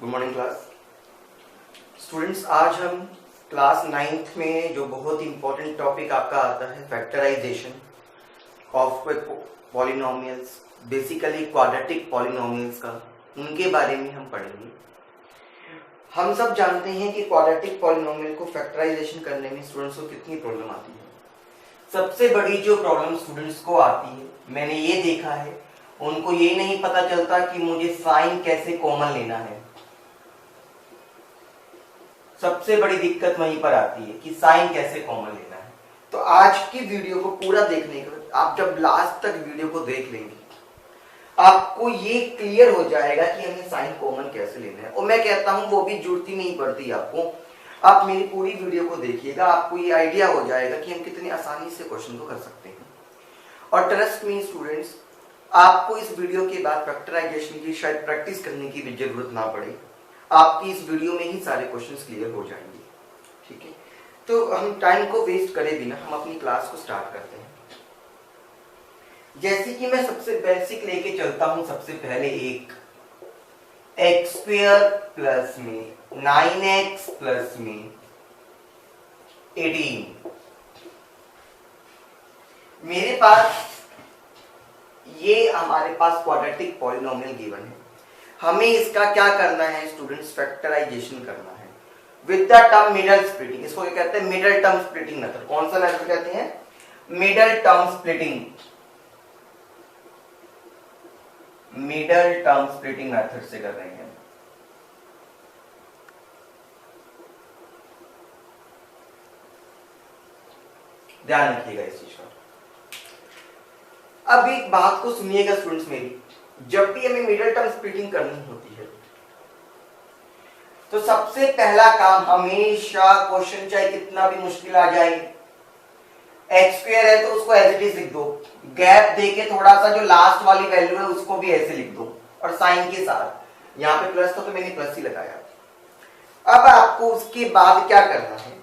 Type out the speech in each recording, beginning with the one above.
Good morning class students. आज हम class 9th में जो बहुत इंपॉर्टेंट टॉपिक आपका आता है factorisation of polynomials, basically quadratic polynomials का, उनके बारे में हम पढ़ेंगे। हम सब जानते हैं कि क्वाड्रेटिक पॉलिनोमियल को फैक्टराइजेशन करने में स्टूडेंट्स को कितनी प्रॉब्लम आती है। सबसे बड़ी जो प्रॉब्लम स्टूडेंट्स को आती है, मैंने ये देखा है, उनको ये नहीं पता चलता कि मुझे साइन कैसे कॉमन लेना है। सबसे बड़ी दिक्कत वहीं पर आती है कि साइन कैसे कॉमन लेना है। तो आज की वीडियो को पूरा देखने के बाद आप जब लास्ट तक वीडियो को देख लेंगे, आपको ये क्लियर हो जाएगा कि हमें साइन कॉमन कैसे लेना है। और मैं कहता हूं वो भी जरूरत ही नहीं पड़ती आपको। आप मेरी पूरी वीडियो को देखिएगा, आपको ये आइडिया हो जाएगा कि हम कितनी आसानी से क्वेश्चन को कर सकते हैं। और ट्रस्ट मी स्टूडेंट्स, आपको इस वीडियो के बाद फैक्टराइजेशन की शायद प्रैक्टिस करने की भी जरूरत ना पड़े, आपकी इस वीडियो में ही सारे क्वेश्चंस क्लियर हो जाएंगे। ठीक है, तो हम टाइम को वेस्ट करे बिना हम अपनी क्लास को स्टार्ट करते हैं। जैसे कि मैं सबसे बेसिक लेके चलता हूं, सबसे पहले एक एक्स स्क्वायर प्लस में 9x प्लस में 18। मेरे पास ये हमारे पास क्वाड्रेटिक पॉलिनोमियल गिवन है। हमें इसका क्या करना है स्टूडेंट्स? फैक्टराइजेशन करना है with the term middle splitting. इसको क्या कहते हैं? Middle term splitting method. कौन सा मेथड कहते हैं? Middle term splitting. Middle term splitting method से कर रहे हैं। ध्यान रखिएगा इस चीज का। अब एक बात को सुनिएगा स्टूडेंट्स मेरी, जब भी हमें मिडल टर्म स्प्लिटिंग करनी होती है तो सबसे पहला काम हमेशा, क्वेश्चन चाहे कितना भी मुश्किल आ जाए, एक्स स्क्वायर है तो उसको एज इट इज लिख दो, गैप देके थोड़ा सा जो लास्ट वाली वैल्यू है उसको भी ऐसे लिख दो, और साइन के साथ। यहां पे प्लस था तो मैंने प्लस ही लगाया। अब आपको उसके बाद क्या करना है?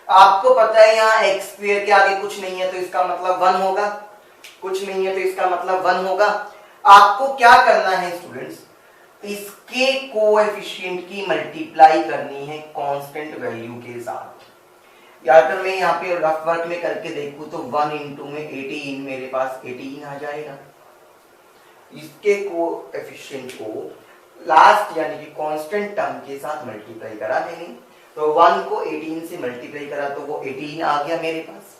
आपको पता है यहाँ एक्स स्क्वायर के आगे कुछ नहीं है तो इसका मतलब 1 होगा, कुछ नहीं है तो इसका मतलब 1 होगा। आपको क्या करना है स्टूडेंट्स? इसके कोएफिशिएंट की मल्टीप्लाई करनी है कांस्टेंट वैल्यू के साथ। या अगर मैं यहाँ पे रफ वर्क में करके देखूं तो 1 इंटू में 18, मेरे पास 18 आ जाएगा। इसके कोएफिशिएंट को लास्ट यानी कि कांस्टेंट टर्म के साथ मल्टीप्लाई करा मैंने, तो 1 को 18 से मल्टीप्लाई करा तो वो 18 आ गया मेरे पास।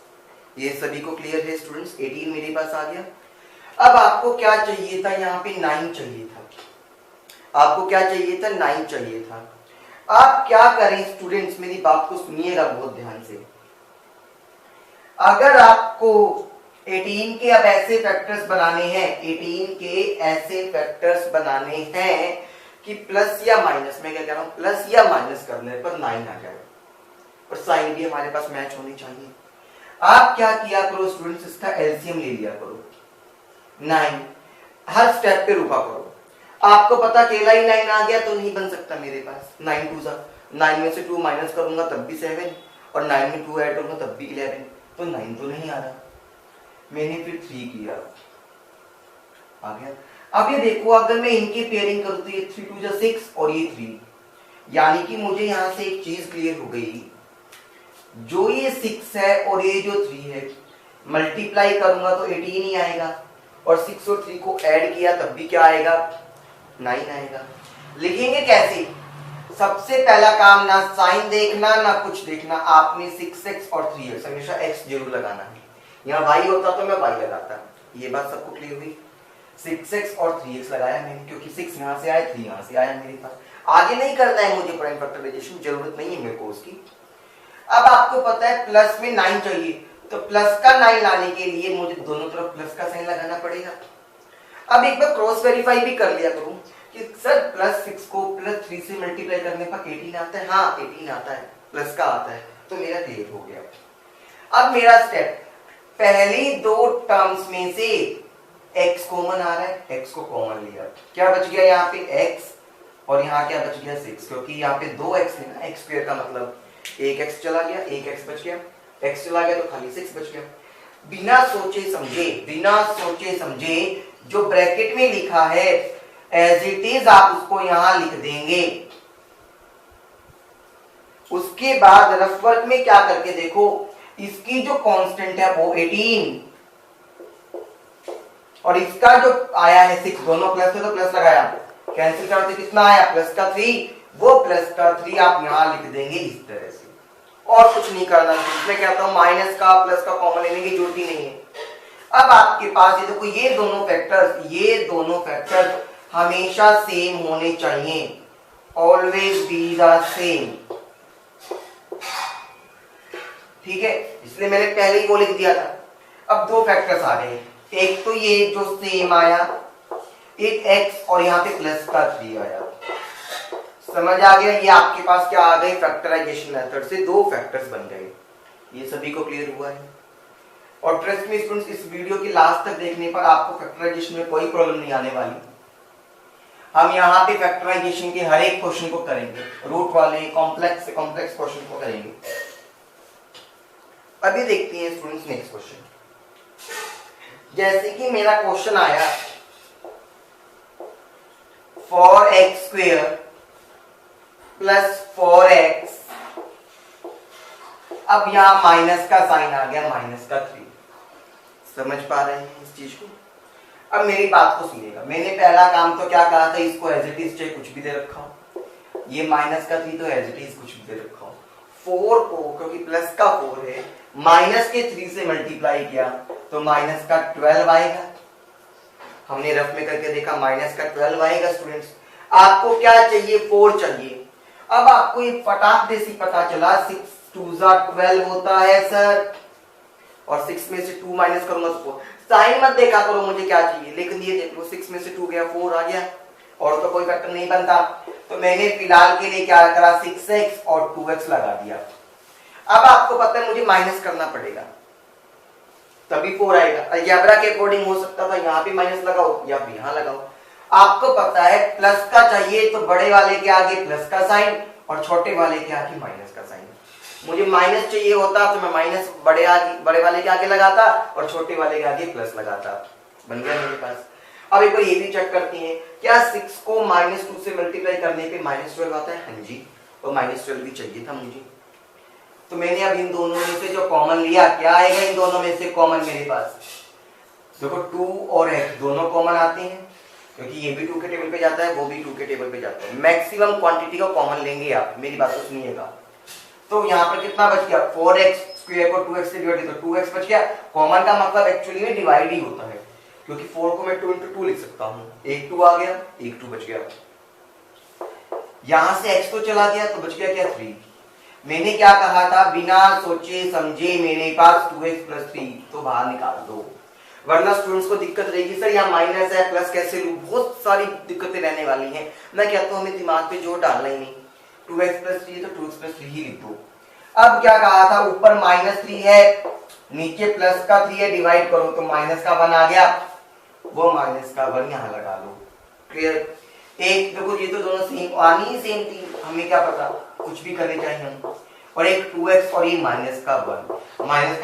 ये सभी को क्लियर है स्टूडेंट्स? 18 मेरे पास आ गया। अब आपको क्या चाहिए था? यहाँ पे 9 चाहिए था। आपको क्या चाहिए था? 9 चाहिए था। आप क्या करें स्टूडेंट्स, मेरी बात को सुनिएगा बहुत ध्यान से। अगर आपको 18 के अब ऐसे फैक्टर्स बनाने हैं, 18 के ऐसे फैक्टर्स बनाने हैं कि प्लस या माइनस, मैं क्या कह रहा हूं, प्लस या माइनस करने पर 9 आ जाए और साइन भी हमारे पास मैच होनी चाहिए। आप क्या किया करो स्टूडेंट्स, इसका एलसीएम ले लिया करो। 9 हर स्टेप पे रुका करो। आपको पता अकेला ही 9 आ गया तो नहीं बन सकता मेरे पास। 9 2 9 में से 2 माइनस करूंगा तब भी 7, और 9 में 2 ऐड करूंगा तब भी 11, तो 9 तो नहीं आ रहा। मैंने फिर 3 किया, आ गया। अब ये देखो, अगर मैं इनकी पेयरिंग करूं तो ये 3 2 6 और ये 3, यानी कि मुझे यहां से एक चीज क्लियर हो गई, जो ये 6 है और ये जो 3 है, मल्टीप्लाई करूंगा तो 18 ही आएगा, और 6 और 3 को ऐड किया तब भी क्या आएगा? 9 आएगा। लिखेंगे कैसे? सबसे पहला काम, ना साइन देखना ना कुछ देखना, आपने 6x और 3x, हमेशा x जरूर लगाना है। यहाँ y होता तो मैं y लगाता। ये बात सबको क्लियर हुई? 6x और 3x लगाया मैंने, क्योंकि 6 यहाँ से आया, 3 यहाँ से आया मेरे पास। आगे नहीं करना है मुझे प्राइम फैक्टराइजेशन, जरूरत नहीं है मेरे को उसकी। अब आपको पता है प्लस में 9 चाहिए, तो प्लस का 9 लाने के लिए मुझे दोनों तरफ प्लस का साइन लगाना पड़ेगा। अब एक बार क्रॉस वेरीफाई भी कर लिया करूं कि सर प्लस 6 को प्लस 3 से मल्टीप्लाई करने पर 18 आता है। हाँ 18 आता है, प्लस का आता है, तो मेरा क्लियर हो गया। अब मेरा स्टेप, पहली दो टर्म्स में से x कॉमन आ रहा है, x को कॉमन लिया, क्या बच गया यहाँ पे? x, और यहाँ क्या बच गया? 6, क्योंकि यहाँ पे 2x है ना, x स्क्वायर का मतलब एक x चला गया, एक x बच गया, x चला गया तो खाली 6 बच गया। बिना सोचे समझे जो ब्रैकेट में लिखा है एज इट इज आप उसको यहां लिख देंगे। उसके बाद रफ वर्क में क्या करके देखो, इसकी जो कांस्टेंट है वो 18 और इसका जो आया है 6, दोनों प्लस थे तो प्लस लगाया, कैंसिल करते कितना आया प्लस का 3, वो प्लस का 3 आप यहां लिख देंगे इस तरह से, और कुछ नहीं करना। मैं कहता हूं माइनस का प्लस का कॉमन लेने की जरूरत ही नहीं है। अब आपके पास ये देखो, ये दोनों फैक्टर्स हमेशा सेम होने चाहिए, ऑलवेज बी द सेम, ठीक है, इसलिए मैंने पहले ही वो लिख दिया था। अब दो फैक्टर्स आ गए, एक तो ये जो सेम आया, एक x और यहाँ पे प्लस का 3 आया, समझ आ गया। ये आपके पास क्या आ गए, फैक्टराइजेशन मेथड से दो फैक्टर्स बन गए। ये सभी को क्लियर हुआ है। और ट्रस्ट में स्टूडेंट्स, इस वीडियो की लास्ट तक देखने पर आपको फैक्टराइजेशन में कोई प्रॉब्लम नहीं आने वाली। हम यहाँ पे फैक्टराइजेशन के हर एक क्वेश्चन को करेंगे, रूट वाले कॉम्प्लेक्स से कॉम्प्लेक्स क्वेश्चन को करेंगे। अभी देखते हैं स्टूडेंट्स नेक्स्ट क्वेश्चन। जैसे कि मेरा क्वेश्चन आया for x square plus 4x, अब यहां माइनस का साइन आ गया, माइनस का 3, समझ पा रहे हैं इस चीज को। अब मेरी बात को सुनिएगा, मैंने पहला काम तो क्या कहा था, इसको एज इट इज चाहे कुछ भी दे रखा हूं, ये माइनस का 3 तो एज इट इज कुछ भी दे रखा हूं, 4 को क्योंकि प्लस का 4 है माइनस के 3 से मल्टीप्लाई किया तो माइनस का 12 आएगा। हमने रफ में करके देखा माइनस का 12 आएगा। स्टूडेंट्स आपको क्या चाहिए, 4 चाहिए। अब आपको ये फटाक देसी पता चला 6 2 12 होता है सर, और 6 में से 2 माइनस करूंगा तो 4। साइन मत देखा करो मुझे क्या चाहिए, लेकिन ये देख लो 6 में से 2 गया 4 आ गया, और तो कोई फैक्टर नहीं बनता। तो मैंने फिलहाल के लिए क्या करा, 6x और 2x लगा दिया। अब आपको पता है मुझे माइनस करना पड़ेगा तभी 4 आएगा। अलजेब्रा के अकॉर्डिंग हो सकता था यहाँ पे माइनस लगाओ या फिर यहाँ लगाओ। आपको पता है प्लस का चाहिए तो बड़े वाले के आगे प्लस का साइन और छोटे वाले के आगे माइनस का साइन। मुझे माइनस चाहिए होता तो मैं माइनस बड़े वाले के आगे लगाता और छोटे वाले के आगे प्लस लगाता, बन गया मेरे पास। अब एक बार ये भी चेक करते हैं, क्या 6 को -2 से मल्टीप्लाई करने पे -12 आता है? हाँ जी, और -12 भी चाहिए था मुझे। तो मैंने अब इन दोनों में से जो कॉमन लिया, क्या आएगा इन दोनों में से कॉमन मेरे पास? देखो 2 और x दोनों कॉमन आते हैं, क्योंकि ये भी 2 के टेबल पे जाता है, वो भी 2 के टेबल पे जाता है। मैक्सिमम क्वांटिटी को कॉमन लेंगे आप, मेरी बात को सुनिएगा। तो यहाँ पर कितना बच गया, 4x स्क्वायर को 2x से डिवाइड, तो 2x बच गया। कॉमन का मतलब एक्चुअली में डिवाइड ही होता है, क्योंकि 4 को मैं 2 × 2 लिख सकता हूँ। एक 2 आ गया, एक 2 बच गया। यहां से x तो चला गया तो बच गया क्या, 3। मैंने क्या कहा था, बिना सोचे समझे मेरे पास 2x + 3, तो बाहर निकाल दो, वरना स्टूडेंट्स को दिक्कत रहेगी, सर यहाँ माइनस है प्लस कैसे लूं, बहुत सारी दिक्कतें रहने वाली हैं। मैं कहता हूं हमें दिमाग पे जोर डालना ही नहीं, 2x + 3 तो 2x + 3 ही लिख दो। अब क्या कहा था, ऊपर -3 है नीचे प्लस का 3 है, डिवाइड करो तो माइनस का 1 आ गया, वो माइनस का 1 यहाँ लगा लो। क्लियर? एक देखो ये तो दोनों सेम आनी ही सेम थी, हमें क्या पता कुछ भी करने चाहिए हम। और एक 2x और ये माइनस का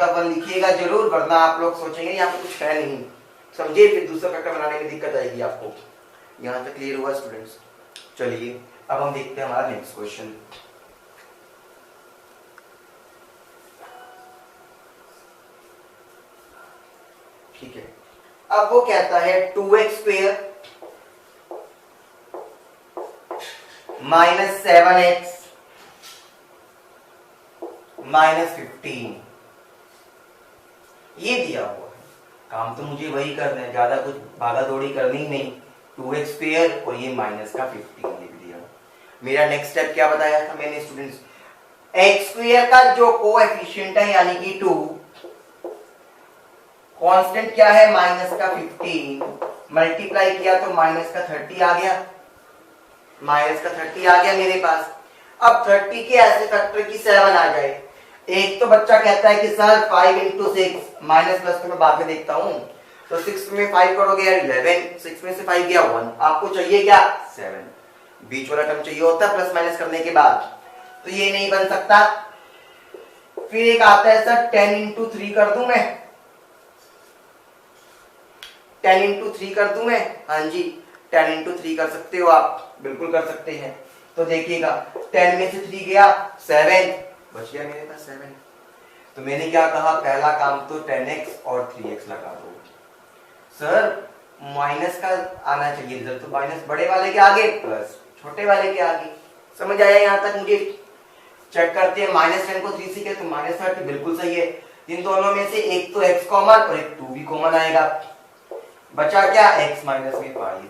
1 लिखिएगा जरूर, वरना आप लोग सोचेंगे यहाँ पे कुछ है नहीं, समझे, फिर दूसरा फैक्टर बनाने में दिक्कत आएगी आपको। यहाँ तक क्लियर हुआ स्टूडेंट्स? चलिए अब हम देखते हैं हमारा नेक्स्ट क्वेश्चन। ठीक है, अब वो कहता है 2x स्क्वायर -7x -15, ये दिया हुआ है। काम तो मुझे वही करना है, ज्यादा कुछ भागा दौड़ी करनी ही नहीं। 2x स्क्वायर और ये -15 लिख दिया। मेरा नेक्स्ट स्टेप क्या बताया था मैंने स्टूडेंट्स, x स्क्वायर का जो कोएफिशिएंट है यानी कि 2, कांस्टेंट क्या है -15, मल्टीप्लाई किया तो -30 आ गया, -30 आ गया मेरे पास। अब 30 के ऐसे फैक्टर की 7 आ जाए। एक तो बच्चा कहता है कि सर 5 × 6 माइनस प्लस तो मैं बाद में देखता हूं, तो 6 में 5 करोगे 11, 6 में से 5 गया 1, आपको चाहिए क्या 7, बीच वाला टर्म चाहिए होता है प्लस माइनस करने के बाद, तो ये नहीं बन सकता। फिर एक आता है सर 10 × 3 कर दूं मैं, 10 × 3 कर दूं मैं, हाँ जी 10 इंटू 3 कर सकते हो आप, बिल्कुल कर सकते हैं। तो देखिएगा 10 में से 3 गया 7, बच गया मेरे पास 7। तो मैंने क्या कहा, पहला काम तो 10x और 3x लगा दो। सर माइनस का आना चाहिए रिजल्ट, तो माइनस बड़े वाले के आगे प्लस छोटे वाले के आगे। समझ आया यहाँ तक? मुझे चेक करते हैं, -10 को 3 से किया तो -30, बिल्कुल सही है। इन दोनों में से एक तो x कॉमन और एक 2 भी कॉमन आएगा। बचा क्या, x माइनस में 5।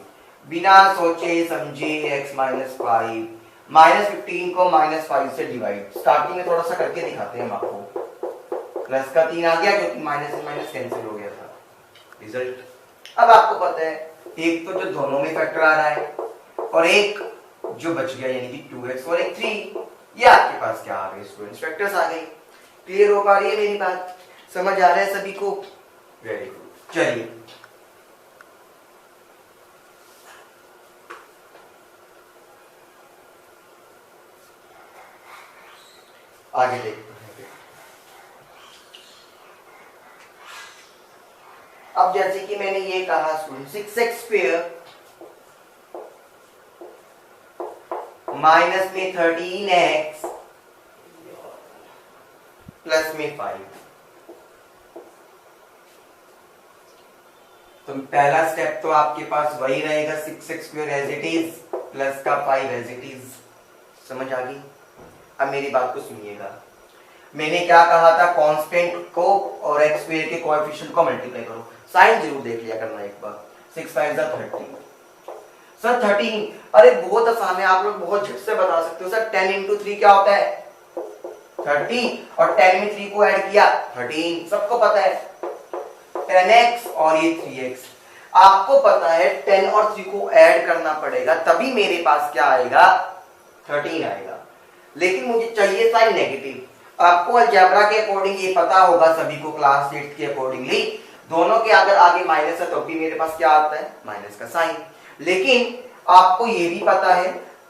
बिना सोचे समझे x माइनस 5, -15 को -5 से डिवाइड, स्टार्टिंग में थोड़ा सा करके दिखाते हैं हम आपको। प्लस का 3 आ गया क्योंकि माइनस से माइनस कैंसिल हो गया था। रिजल्ट अब आपको पता है, एक तो जो दोनों में फैक्टर आ रहा है और एक जो बच गया यानी कि 2x और एक 3, ये आपके पास क्या आ गए स्टूडेंट्स, फैक्टर्स आ गए। क्लियर हो पा रही है मेरी बात? समझ आ रहा है सभी को? Very good. चलिए आगे देखते हैं। अब जैसे कि मैंने ये कहा स्टूडेंट, 6x स्क्वायर माइनस में 13x प्लस में 5। तो पहला स्टेप तो आपके पास वही रहेगा, 6x square as it is plus का 5 एज इट इज। समझ आ गई? अब मेरी बात को सुनिएगा, मैंने क्या कहा था, कांस्टेंट को और x स्क्वायर के कोएफिशिएंट को मल्टीप्लाई करो। साइन जरूर देख लिया करना एक बार। 6 5 13। सर 13, अरे बहुत आसान है, आप लोग बहुत झट से बता सकते हो। सर 10 इंटू 3 क्या होता है, 30, और 10 में 3 को ऐड किया 13, सबको पता है। 10x और ये 3x, आपको पता है 10 और 3 को ऐड करना पड़ेगा, तभी मेरे पास क्या आएगा, 13 आएगा। लेकिन मुझे चाहिए साइन नेगेटिव। आपको अलजेब्रा के अकॉर्डिंग ये पता होगा सभी को, क्लास 8 के अकॉर्डिंगली दोनों के अगर आगे माइनस है तो भी मेरे पास क्या आता है, माइनस का साइन। लेकिन आपको ये भी पता है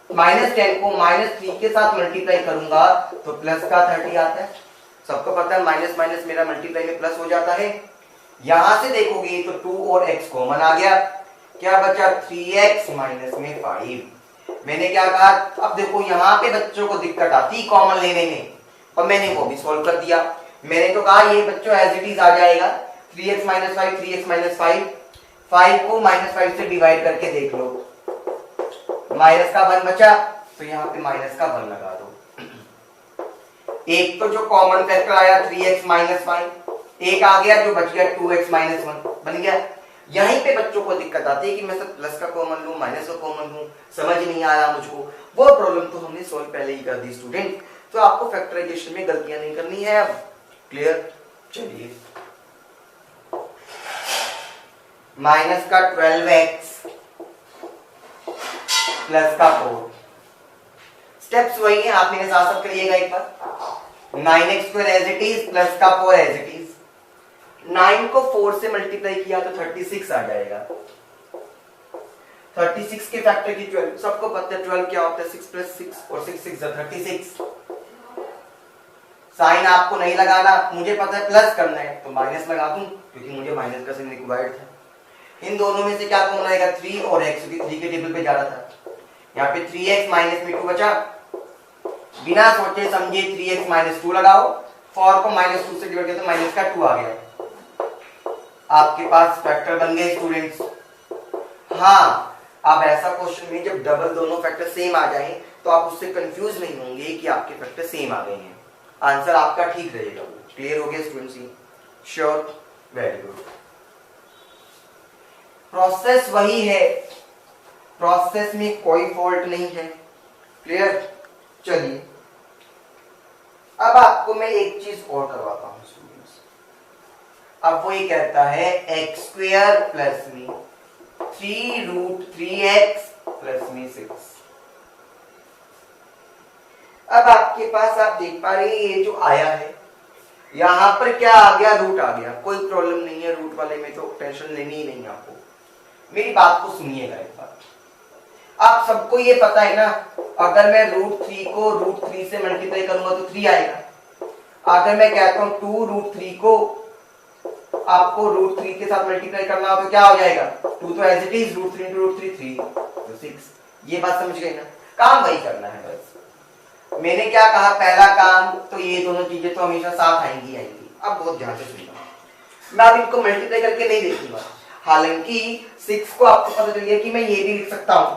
-10 को -3 के साथ मल्टीप्लाई करूंगा तो प्लस का 30 आता है। सबको पता है माइनस माइनस मेरा मल्टीप्लाई में प्लस हो जाता है। यहां से देखोगे तो 2 और x कॉमन आ गया, क्या बचा 3x माइनस में 5। मैंने क्या कहा, अब देखो यहाँ पे बच्चों को दिक्कत आती कॉमन लेने में, और मैंने वो भी सॉल्व कर दिया। मैंने तो कहा ये बच्चों एज इट इज आ जाएगा, 3x माइनस 5, 3x माइनस 5, 5 को -5 से डिवाइड करके देख लो, माइनस का 1 बचा, तो यहाँ पे माइनस का 1 लगा दो। एक तो जो कॉमन फैक्टर आया 3x माइनस 5, एक आ गया जो बच गया 2x माइनस 1 बन गया। यहीं पे बच्चों को दिक्कत आती है कि मैं सब प्लस का कॉमन लूं, माइनस का कॉमन लूं, समझ नहीं आ रहा मुझको। वो प्रॉब्लम तो हमने सॉल्व पहले ही कर दी स्टूडेंट, तो आपको फैक्टराइजेशन में गलतियां नहीं करनी है। अब क्लियर? चलिए, माइनस का 12x प्लस का 4, स्टेप्स वही है, आप मेरे साथ साथ करिएगा एक बार। 9x square as it is plus का 4 एज इट इज। 9 को 4 से मल्टीप्लाई किया तो 36 आ जाएगा। 36 के फैक्टर की 12, सबको पता है 12 क्या होता है, 6 प्लस 6 और 6 6 36। साइन आपको नहीं लगाना, मुझे पता है प्लस करना है तो माइनस लगा दूं क्योंकि मुझे माइनस का साइन रिक्वायर्ड था। इन दोनों में से क्या कॉमन आएगा, 3 और x, क्योंकि 3 के टेबल पे जा रहा था। यहाँ पे 3x माइनस में 2 बचा, बिना सोचे समझे 3x माइनस 2 लगाओ, 4 को -2 से डिवाइड किया तो माइनस का 2 आ गया। आपके पास फैक्टर बन गए स्टूडेंट्स। हाँ, अब ऐसा क्वेश्चन में जब डबल दोनों फैक्टर सेम आ जाएं तो आप उससे कंफ्यूज नहीं होंगे कि आपके फैक्टर सेम आ गए हैं, आंसर आपका ठीक रहेगा। क्लियर हो गया students? Sure, very good. Process वही है, प्रोसेस में कोई फॉल्ट नहीं है। क्लियर? चलिए, अब आपको मैं एक चीज और करवाता हूं स्टूडेंट्स। अब वो ये कहता है x स्क्वायर प्लस में 3√3x प्लस में 6। अब आपके पास आप देख पा रहे हैं ये जो आया है, यहां पर क्या आ गया, रूट आ गया। कोई प्रॉब्लम नहीं है, रूट वाले में तो टेंशन लेनी ही नहीं आपको। मेरी बात को सुनिएगा एक बार। आप सबको ये पता है ना, अगर मैं √3 को √3 से मल्टीप्लाई करूंगा तो 3 आएगा। अगर मैं कहता हूं 2√3 को आपको √3 के साथ मल्टीप्लाई करना हो तो क्या हो जाएगा, 2 तो as it is, root 3 into root 3 3 तो 6। ये बात समझ गए ना, काम वही करना है बस। मैंने क्या कहा, पहला काम तो ये दोनों चीजें तो हमेशा साथ आएंगी आएंगी। अब बहुत ध्यान से सुनना, मैं अब इनको मल्टीप्लाई करके नहीं देखूंगा, हालांकि 6 को आपको पता चल गया कि मैं ये भी लिख सकता हूं,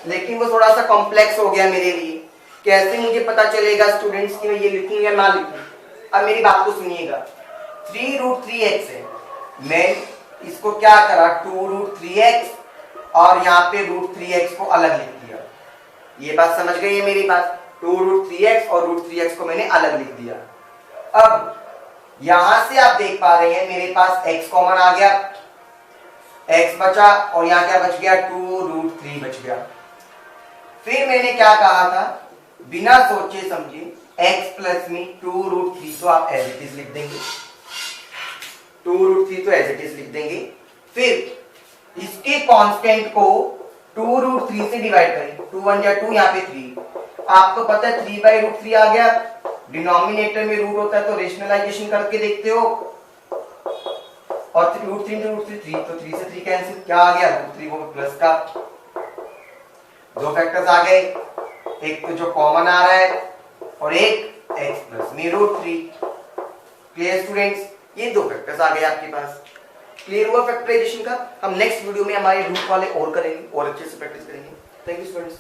लेकिन वो थोड़ा सा कॉम्प्लेक्स हो गया मेरे लिए। कैसे मुझे पता चलेगा स्टूडेंट्स कि मैं ये लिखूं या ना लिखूं? अब मेरी बात को सुनिएगा, 3 रूट 3x है, मैं इसको क्या करा, 2 रूट 3x और यहाँ पे रूट 3x को अलग लिख दिया। ये बात समझ गई है मेरी बात, 2 रूट 3x और रूट 3x को मैंने अलग लिख दिया। अब यहां से आप देख पा रहे हैं मेरे पास x कॉमन आ गया, x बचा और यहाँ क्या बच गया, 2 रूट 3 बच गया। फिर मैंने क्या कहा था, बिना सोचे समझे x प्लस में 2 रूट 3 तो आप एज इट इज लिख देंगे, 2 रूट 3 तो एज इट इज लिख देंगे। फिर इसके कांस्टेंट को 2 रूट 3 से डिवाइड करें, 2 1 जा 2, यहाँ पे 3, आपको पता है 3 बाई रूट 3 आ गया, डिनोमिनेटर में रूट होता है तो रेशनलाइजेशन करके देखते हो, और रूट 3 रूट 3 3 तो 3 से 3 कैंसिल, क्या आ गया, रूट 3 वो प्लस का, दो फैक्टर्स आ गए, एक तो जो कॉमन आ रहा है और एक x प्लस में रूट 3। क्लियर स्टूडेंट्स, ये दो फैक्टर्स आ गए आपके पास। क्लियर हुआ फैक्टराइजेशन का? हम नेक्स्ट वीडियो में हमारे रूट वाले और करेंगे और अच्छे से प्रैक्टिस करेंगे। Thank you students.